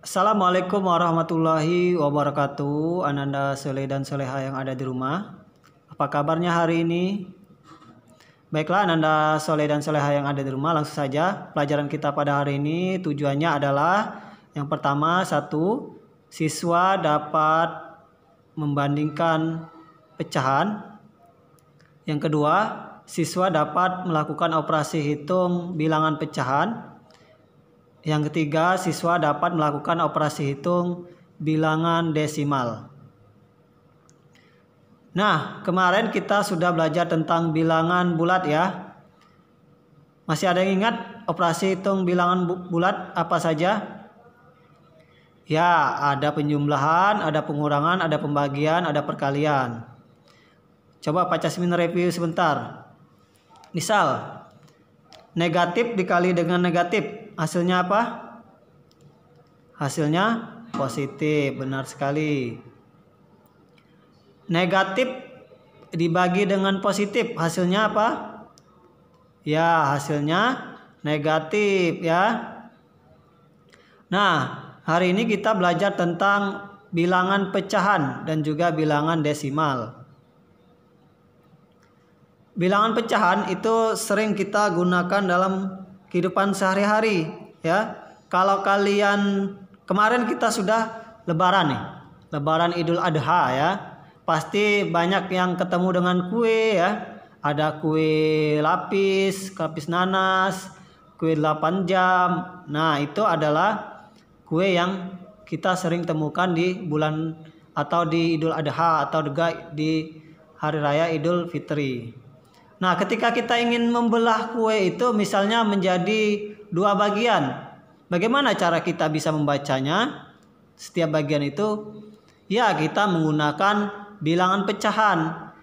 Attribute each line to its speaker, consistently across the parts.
Speaker 1: Assalamualaikum warahmatullahi wabarakatuh. Ananda Soleh dan Soleha yang ada di rumah. Apa kabarnya hari ini? Baiklah Ananda Soleh dan Soleha yang ada di rumah, langsung saja pelajaran kita pada hari ini tujuannya adalah yang pertama, siswa dapat membandingkan pecahan. Yang kedua, siswa dapat melakukan operasi hitung bilangan pecahan. Yang ketiga, siswa dapat melakukan operasi hitung bilangan desimal. Nah, kemarin kita sudah belajar tentang bilangan bulat ya. Masih ada yang ingat operasi hitung bilangan bulat apa saja? Ya, ada penjumlahan, ada pengurangan, ada pembagian, ada perkalian. Coba Pak Casmin review sebentar. Misal, negatif dikali dengan negatif. Hasilnya apa? Hasilnya positif, benar sekali. Negatif dibagi dengan positif, hasilnya apa? Ya, hasilnya negatif ya. Nah, hari ini kita belajar tentang bilangan pecahan dan juga bilangan desimal. Bilangan pecahan itu sering kita gunakan dalam kehidupan sehari-hari ya. Kalau kalian kemarin kita sudah lebaran nih. Lebaran Idul Adha ya. Pasti banyak yang ketemu dengan kue ya. Ada kue lapis nanas, kue 8 jam. Nah, itu adalah kue yang kita sering temukan di bulan atau di Idul Adha atau juga di Hari Raya Idul Fitri. Nah, ketika kita ingin membelah kue itu misalnya menjadi 2 bagian. Bagaimana cara kita bisa membacanya? Setiap bagian itu ya kita menggunakan bilangan pecahan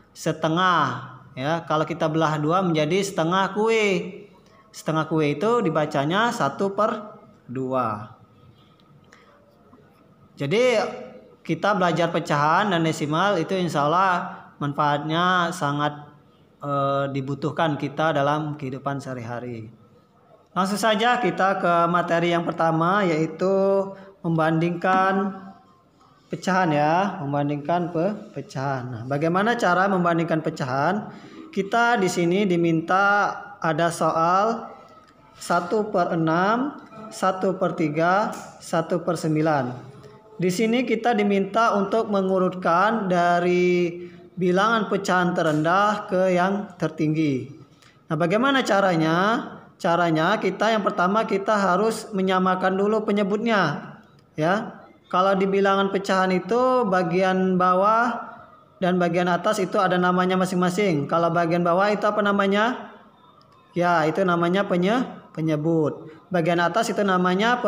Speaker 1: setengah ya. Kalau kita belah 2 menjadi setengah kue. Setengah kue itu dibacanya 1/2. Jadi kita belajar pecahan dan desimal itu insya Allah manfaatnya sangat dibutuhkan kita dalam kehidupan sehari-hari. Langsung saja kita ke materi yang pertama, yaitu membandingkan pecahan ya, membandingkan pecahan. Nah, bagaimana cara membandingkan pecahan? Kita di sini diminta ada soal 1/6, 1/3, 1/9. Di sini kita diminta untuk mengurutkan dari bilangan pecahan terendah ke yang tertinggi. Nah, bagaimana caranya? Caranya kita yang pertama kita harus menyamakan dulu penyebutnya. Ya. Kalau di bilangan pecahan itu bagian bawah dan bagian atas itu ada namanya masing-masing. Kalau bagian bawah itu apa namanya? Ya, itu namanya penyebut. Bagian atas itu namanya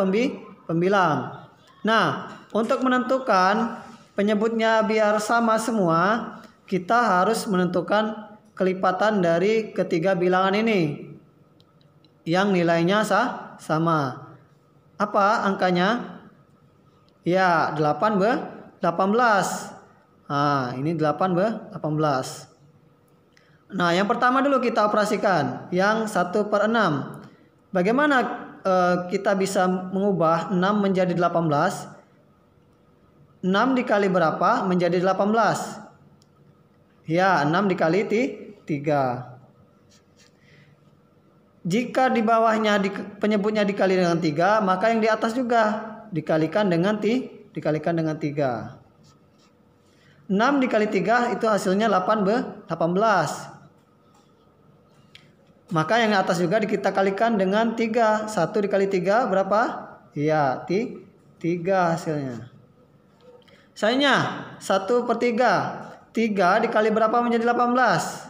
Speaker 1: pembilang. Nah, untuk menentukan penyebutnya biar sama semua, kita harus menentukan kelipatan dari ketiga bilangan ini yang nilainya sama. Apa angkanya? Ya, 18. Nah, ini 18. Nah, yang pertama dulu kita operasikan yang 1/6. Bagaimana kita bisa mengubah 6 menjadi 18? 6 dikali berapa menjadi 18? Ya, 6 dikali 3. Jika di bawahnya penyebutnya dikali dengan 3, maka yang di atas juga dikalikan dengan 3. 6 dikali 3 itu hasilnya 18. Maka yang di atas juga kita kalikan dengan 3. 1 dikali 3 berapa? Ya, 3 hasilnya. Misalnya 1/3. 3 dikali berapa menjadi 18?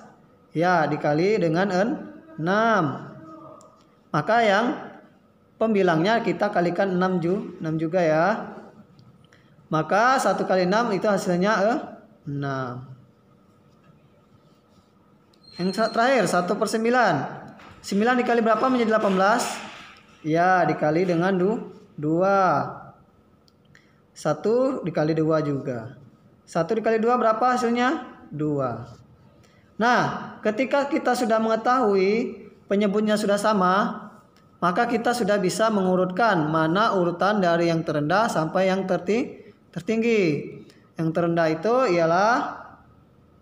Speaker 1: Ya, dikali dengan 6. Maka yang pembilangnya kita kalikan 6 juga ya. Maka 1 kali 6 itu hasilnya 6. Yang terakhir 1/9. 9 dikali berapa menjadi 18? Ya, dikali dengan 2. 1 dikali 2 juga. 1 dikali 2 berapa hasilnya? 2. Nah, ketika kita sudah mengetahui penyebutnya sudah sama, maka kita sudah bisa mengurutkan mana urutan dari yang terendah sampai yang tertinggi. Yang terendah itu ialah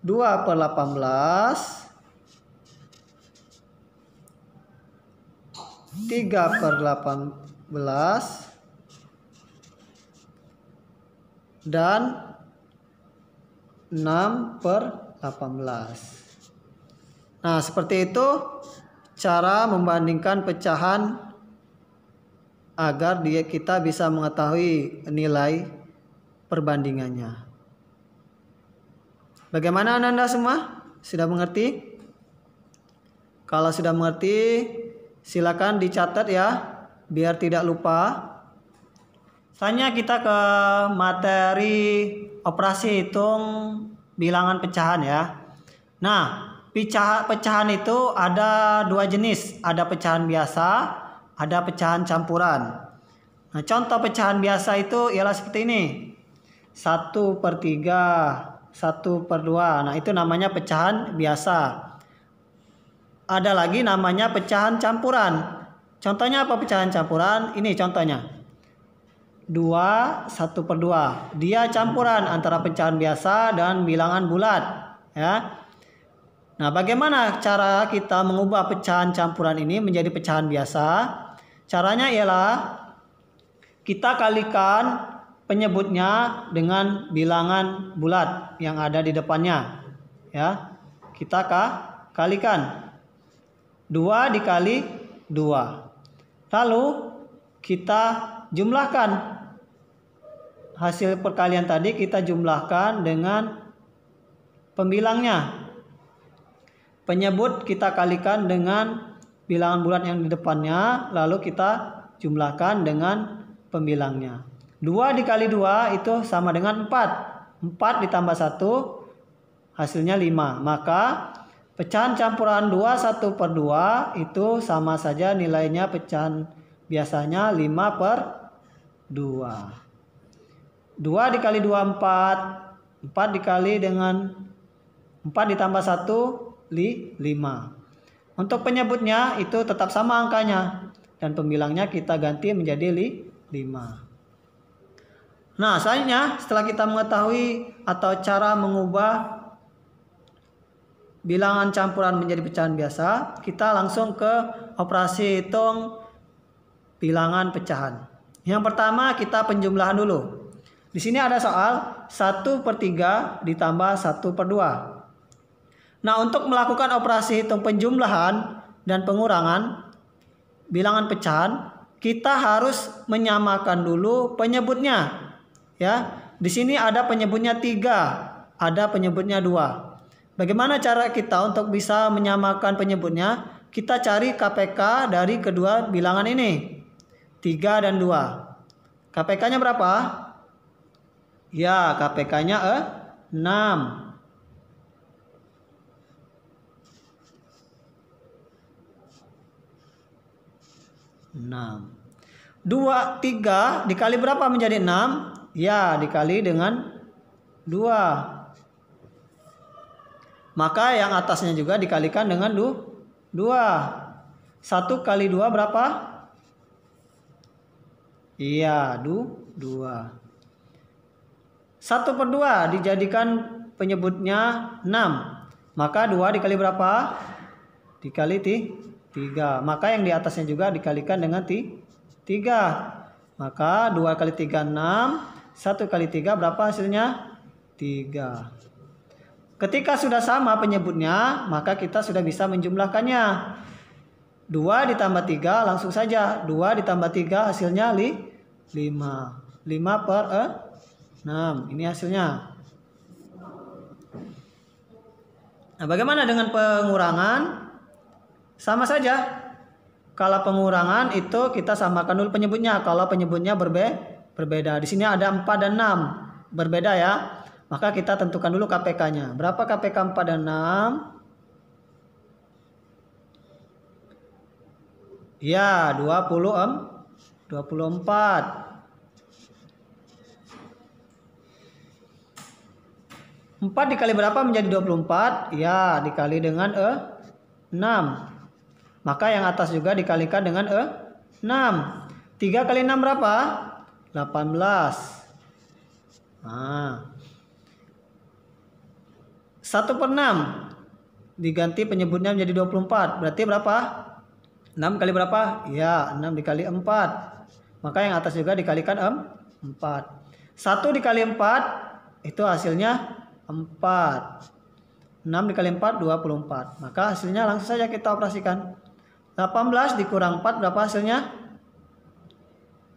Speaker 1: 2/18, 3/18, dan 6/18. Nah, seperti itu cara membandingkan pecahan agar kita bisa mengetahui nilai perbandingannya. Bagaimana Anda semua? Sudah mengerti? Kalau sudah mengerti, silakan dicatat ya, biar tidak lupa. Selanjutnya kita ke materi operasi hitung bilangan pecahan ya. Nah, pecahan itu ada dua jenis, ada pecahan biasa, ada pecahan campuran. Nah, contoh pecahan biasa itu ialah seperti ini. 1/3, 1/2. Nah, itu namanya pecahan biasa. Ada lagi namanya pecahan campuran. Contohnya apa pecahan campuran? Ini contohnya. 2, 1/2. Dia campuran antara pecahan biasa dan bilangan bulat, ya. Nah, bagaimana cara kita mengubah pecahan campuran ini menjadi pecahan biasa? Caranya ialah kita kalikan penyebutnya dengan bilangan bulat yang ada di depannya. Ya. Kita kalikan. 2 dikali 2. Lalu kita jumlahkan. Hasil perkalian tadi kita jumlahkan dengan pembilangnya. Penyebut kita kalikan dengan bilangan bulat yang di depannya, lalu kita jumlahkan dengan pembilangnya. 2 dikali 2 itu sama dengan 4. 4 ditambah 1 hasilnya 5. Maka pecahan campuran 2 1/2 itu sama saja nilainya pecahan biasanya 5/2. 2 dikali 2 4. 4 dikali dengan 4 ditambah 1 5. Untuk penyebutnya itu tetap sama angkanya dan pembilangnya kita ganti menjadi 5. Nah, selanjutnya setelah kita mengetahui atau cara mengubah bilangan campuran menjadi pecahan biasa, kita langsung ke operasi hitung bilangan pecahan. Yang pertama kita penjumlahan dulu. Di sini ada soal 1/3 ditambah 1/2. Nah, untuk melakukan operasi hitung penjumlahan dan pengurangan bilangan pecahan, kita harus menyamakan dulu penyebutnya. Ya, di sini ada penyebutnya 3, ada penyebutnya 2. Bagaimana cara kita untuk bisa menyamakan penyebutnya? Kita cari KPK dari kedua bilangan ini. 3 dan 2. KPK-nya berapa? Ya, KPK-nya 6. 2, 3 dikali berapa menjadi 6? Ya, dikali dengan 2. Maka yang atasnya juga dikalikan dengan 2. 1 kali 2 berapa? Iya, 2. 1/2 dijadikan penyebutnya 6. Maka 2 dikali berapa? Dikali 3. Maka yang di atasnya juga dikalikan dengan 3. Maka 2 kali 3 6. 1 kali 3 berapa hasilnya? 3. Ketika sudah sama penyebutnya, maka kita sudah bisa menjumlahkannya. 2 ditambah 3 langsung saja. 2 ditambah 3 hasilnya 5. 5/6. Ini hasilnya. Nah, bagaimana dengan pengurangan? Sama saja. Kalau pengurangan itu kita samakan dulu penyebutnya. Kalau penyebutnya berbeda. Di sini ada 4 dan 6. Berbeda ya. Maka kita tentukan dulu KPK-nya. Berapa KPK 4 dan 6? Ya, 24. 4 dikali berapa menjadi 24? Ya, dikali dengan 6. Maka yang atas juga dikalikan dengan 6. 3 kali 6 berapa? 18. Nah. 1/6 diganti penyebutnya menjadi 24. Berarti berapa? 6 kali berapa? Ya, 6 dikali 4. Maka yang atas juga dikalikan 4. 1 dikali 4 itu hasilnya 4. 6 dikali 4 24. Maka hasilnya langsung saja kita operasikan. 18 dikurang 4 berapa hasilnya?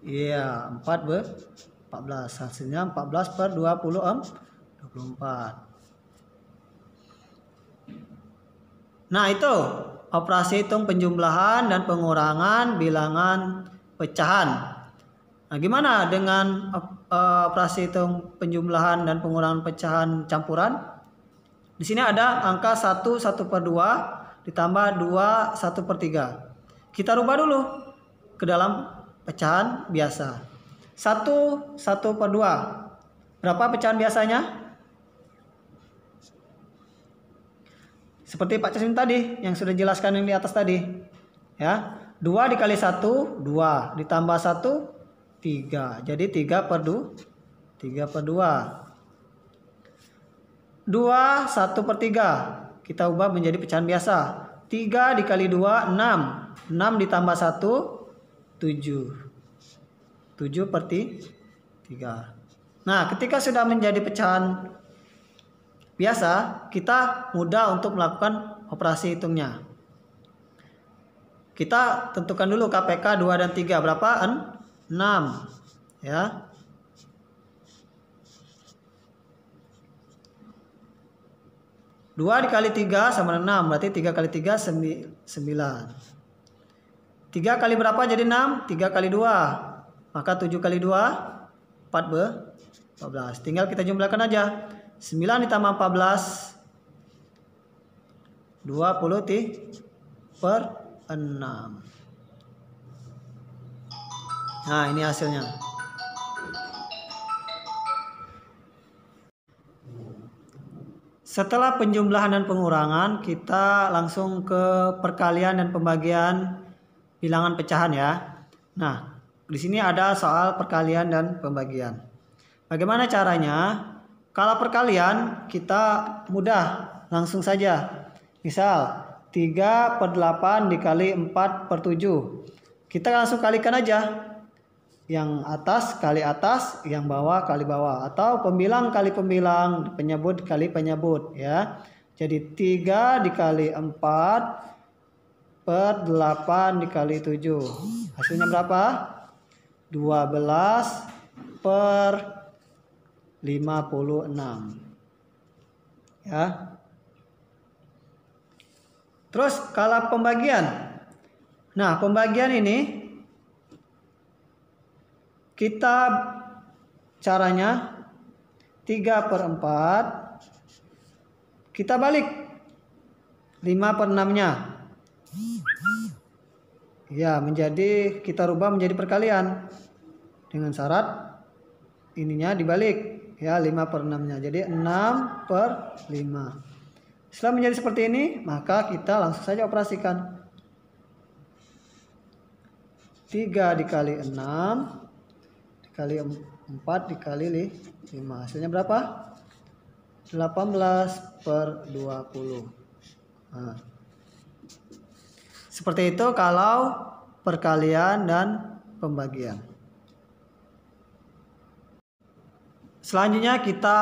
Speaker 1: Iya, 14. Hasilnya 14/24. Nah, itu operasi hitung penjumlahan dan pengurangan bilangan pecahan. Nah, gimana dengan operasi hitung penjumlahan dan pengurangan pecahan campuran? Di sini ada angka 1 1/2 ditambah 2 1/3. Kita rubah dulu ke dalam pecahan biasa. 1 1/2. Berapa pecahan biasanya? Seperti Pak Casim tadi yang sudah jelaskan yang di atas tadi. Ya. 2 dikali 1 2 ditambah 1 3. Jadi 3/2. 2 1/3. Kita ubah menjadi pecahan biasa. 3 dikali 2 6. 6 ditambah 1 7. 7/3. Nah, ketika sudah menjadi pecahan biasa, kita mudah untuk melakukan operasi hitungnya. Kita tentukan dulu KPK 2 dan 3 berapa? 6. Ya. Dua dikali 3 sama 6. Berarti 3 kali 3 9. 3 kali berapa jadi 6? 3 kali 2. Maka 7 kali 2 14. Tinggal kita jumlahkan aja. 9 ditambah 14 20/6. Nah, ini hasilnya. Setelah penjumlahan dan pengurangan, kita langsung ke perkalian dan pembagian bilangan pecahan ya. Nah, di sini ada soal perkalian dan pembagian. Bagaimana caranya? Kalau perkalian kita mudah, langsung saja. Misal 3/8 dikali 4/7. Kita langsung kalikan aja. Yang atas kali atas, yang bawah kali bawah, atau pembilang kali pembilang, penyebut kali penyebut ya. Jadi 3 dikali 4/8 dikali 7. Hasilnya berapa? 12/56. Ya. Terus kalau pembagian. Nah, pembagian ini kita caranya 3/4. Kita balik 5/6-nya. Ya, menjadi kita rubah menjadi perkalian. Dengan syarat ininya dibalik ya, 5/6-nya. Jadi 6/5. Setelah menjadi seperti ini, maka kita langsung saja operasikan. 3 dikali 6 dikali 4 dikali 5. Hasilnya berapa? 18/20. Nah. Seperti itu kalau perkalian dan pembagian. Selanjutnya kita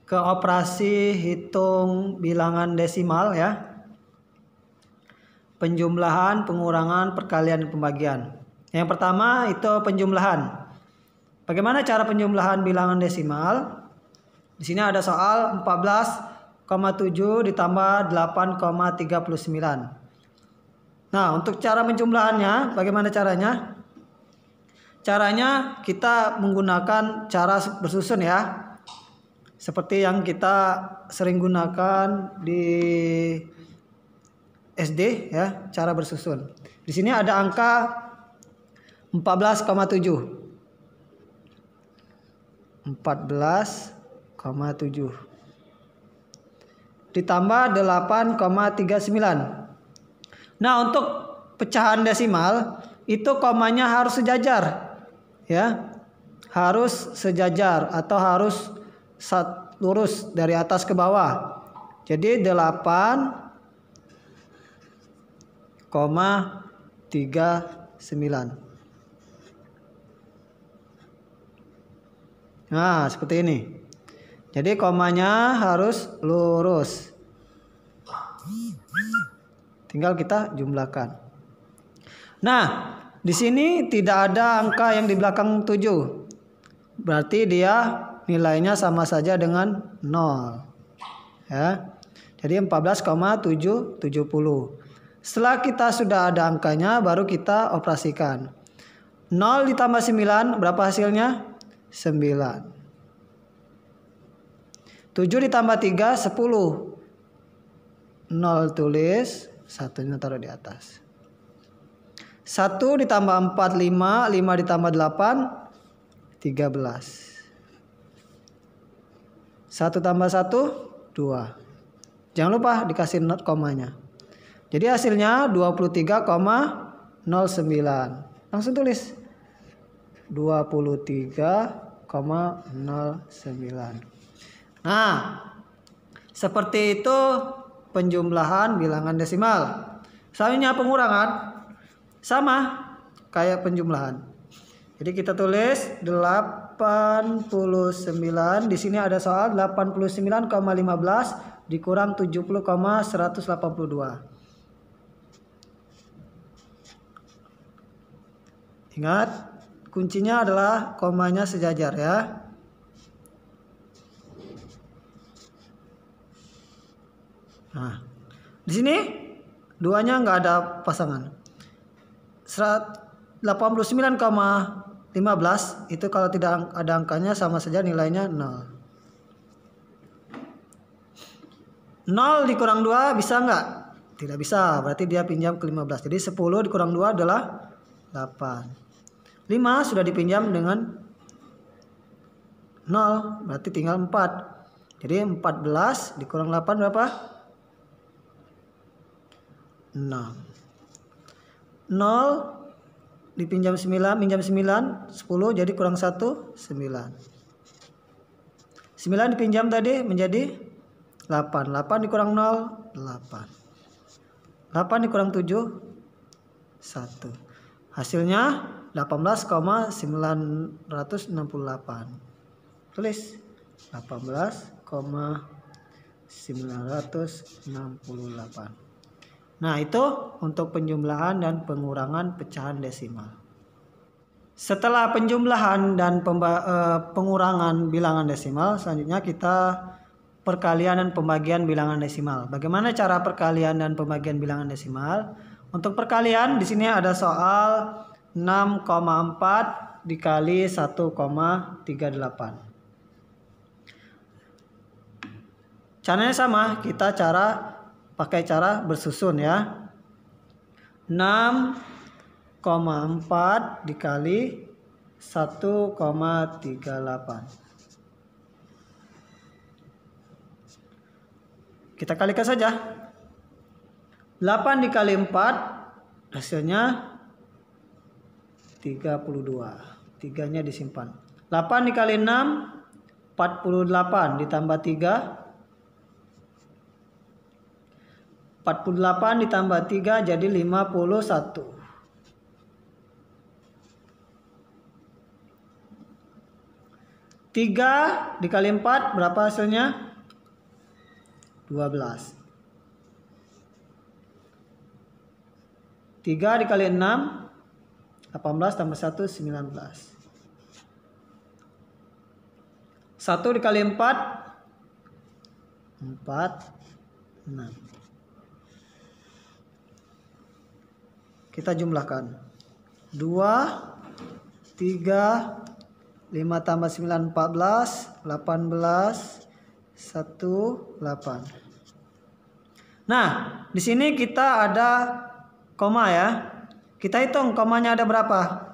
Speaker 1: ke operasi hitung bilangan desimal ya. Penjumlahan, pengurangan, perkalian, dan pembagian. Yang pertama itu penjumlahan. Bagaimana cara penjumlahan bilangan desimal? Di sini ada soal 14,7 ditambah 8,39. Nah, untuk cara penjumlahannya, bagaimana caranya? Caranya kita menggunakan cara bersusun ya. Seperti yang kita sering gunakan di SD ya, cara bersusun. Di sini ada angka 14,7. 14,7 ditambah 8,39. Nah, untuk pecahan desimal itu komanya harus sejajar. Ya. Harus sejajar atau harus lurus dari atas ke bawah. Jadi 8,39. Nah, seperti ini. Jadi komanya harus lurus. Tinggal kita jumlahkan. Nah, di sini tidak ada angka yang di belakang 7. Berarti dia nilainya sama saja dengan 0. Ya. Jadi 14,770. Setelah kita sudah ada angkanya, baru kita operasikan. 0 ditambah 9 berapa hasilnya? 9. 7 ditambah 3 10. 0 tulis, satunya taruh di atas. 1 ditambah 4 5, 5 ditambah 8 13. 1 tambah 1 2. Jangan lupa dikasih not komanya. Jadi hasilnya 23,09. Langsung tulis 23,09. Nah, seperti itu penjumlahan bilangan desimal. Selanjutnya pengurangan. Sama kayak penjumlahan. Jadi kita tulis 89. Di sini ada soal 89,15 dikurang 70,182. Ingat, kuncinya adalah komanya sejajar ya. Nah, di sini duanya nggak ada pasangan. 89,15 itu kalau tidak ada angkanya sama saja nilainya 0. 0 dikurang 2 bisa nggak? Tidak bisa, berarti dia pinjam ke 15. Jadi 10 dikurang 2 adalah 8. 5 sudah dipinjam dengan 0, berarti tinggal 4. Jadi 14 dikurang 8 berapa? 6. 0 dipinjam 9, minjam 9, 10 jadi kurang 1, 9. 9 dipinjam tadi menjadi 8. 8 dikurang 0, 8. 8 dikurang 7, 1. Hasilnya 18,968. Tulis 18,968. Nah, itu untuk penjumlahan dan pengurangan pecahan desimal. Setelah penjumlahan dan pengurangan bilangan desimal, selanjutnya kita perkalian dan pembagian bilangan desimal. Bagaimana cara perkalian dan pembagian bilangan desimal? Untuk perkalian di sini ada soal 6,4 dikali 1,38. Caranya sama, kita pakai cara bersusun ya. 6,4 dikali 1,38. Kita kalikan saja. 8 dikali 4 hasilnya 32. 3-nya disimpan. 8 dikali 6 48 ditambah 3 48 ditambah 3 jadi 51. 3 dikali 4 berapa hasilnya? 12. 3 dikali 6 18 tambah 1 19. 1 dikali 4 6. Kita jumlahkan 2 3 5 tambah 9 14 18 1 8. Nah, di sini kita ada koma ya. Kita hitung komanya ada berapa.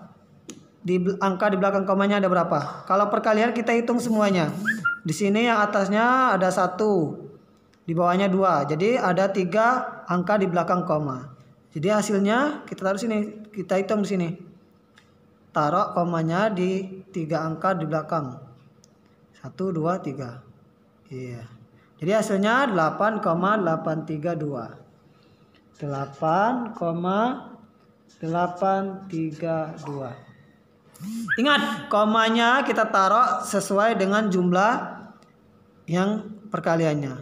Speaker 1: Angka di belakang komanya ada berapa. Kalau perkalian kita hitung semuanya. Di sini yang atasnya ada 1, di bawahnya 2. Jadi ada 3 angka di belakang koma. Jadi hasilnya kita taruh sini, kita hitung di sini. Taruh komanya di 3 angka di belakang. 1, 2, 3. Iya. Jadi hasilnya 8,832. 8,832. Ingat, komanya kita taruh sesuai dengan jumlah yang perkaliannya.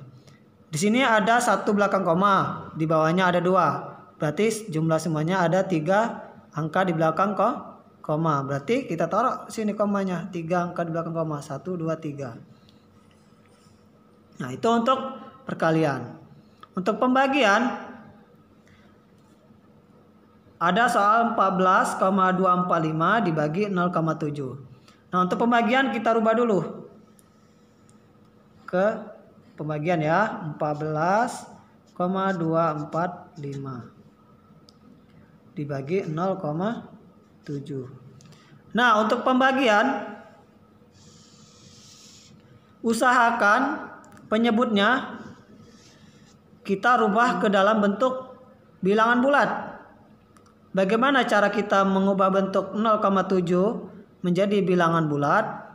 Speaker 1: Di sini ada 1 belakang koma, di bawahnya ada 2. Berarti jumlah semuanya ada 3 angka di belakang koma. Berarti kita taruh sini komanya, 3 angka di belakang koma. 1, 2, 3. Nah, itu untuk perkalian. Untuk pembagian ada soal 14,245 dibagi 0,7. Nah, untuk pembagian kita rubah dulu ke pembagian ya. 14,245 dibagi 0,7. Nah, untuk pembagian usahakan penyebutnya kita rubah ke dalam bentuk bilangan bulat. Bagaimana cara kita mengubah bentuk 0,7 menjadi bilangan bulat?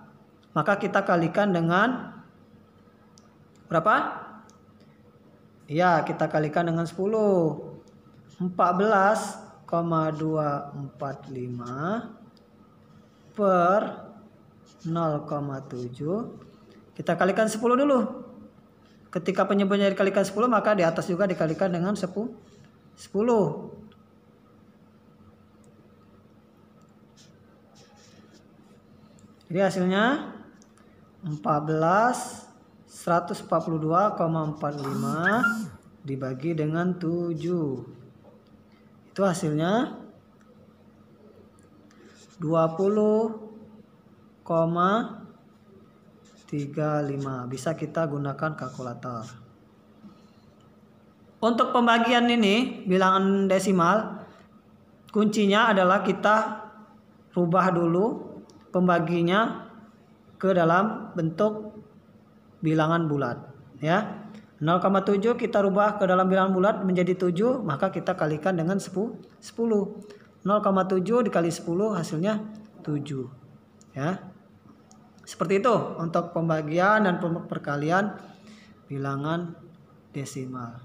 Speaker 1: Maka kita kalikan dengan berapa? Ya, kita kalikan dengan 10. 14,245 per 0,7. Kita kalikan 10 dulu. Ketika penyebutnya dikalikan 10, maka di atas juga dikalikan dengan 10. Jadi hasilnya 142,45 dibagi dengan 7. Itu hasilnya 20,35. Bisa kita gunakan kalkulator. Untuk pembagian ini bilangan desimal, kuncinya adalah kita rubah dulu pembaginya ke dalam bentuk bilangan bulat ya. 0,7 kita rubah ke dalam bilangan bulat menjadi 7, maka kita kalikan dengan 10. 0,7 dikali 10 hasilnya 7 ya. Seperti itu untuk pembagian dan perkalian bilangan desimal.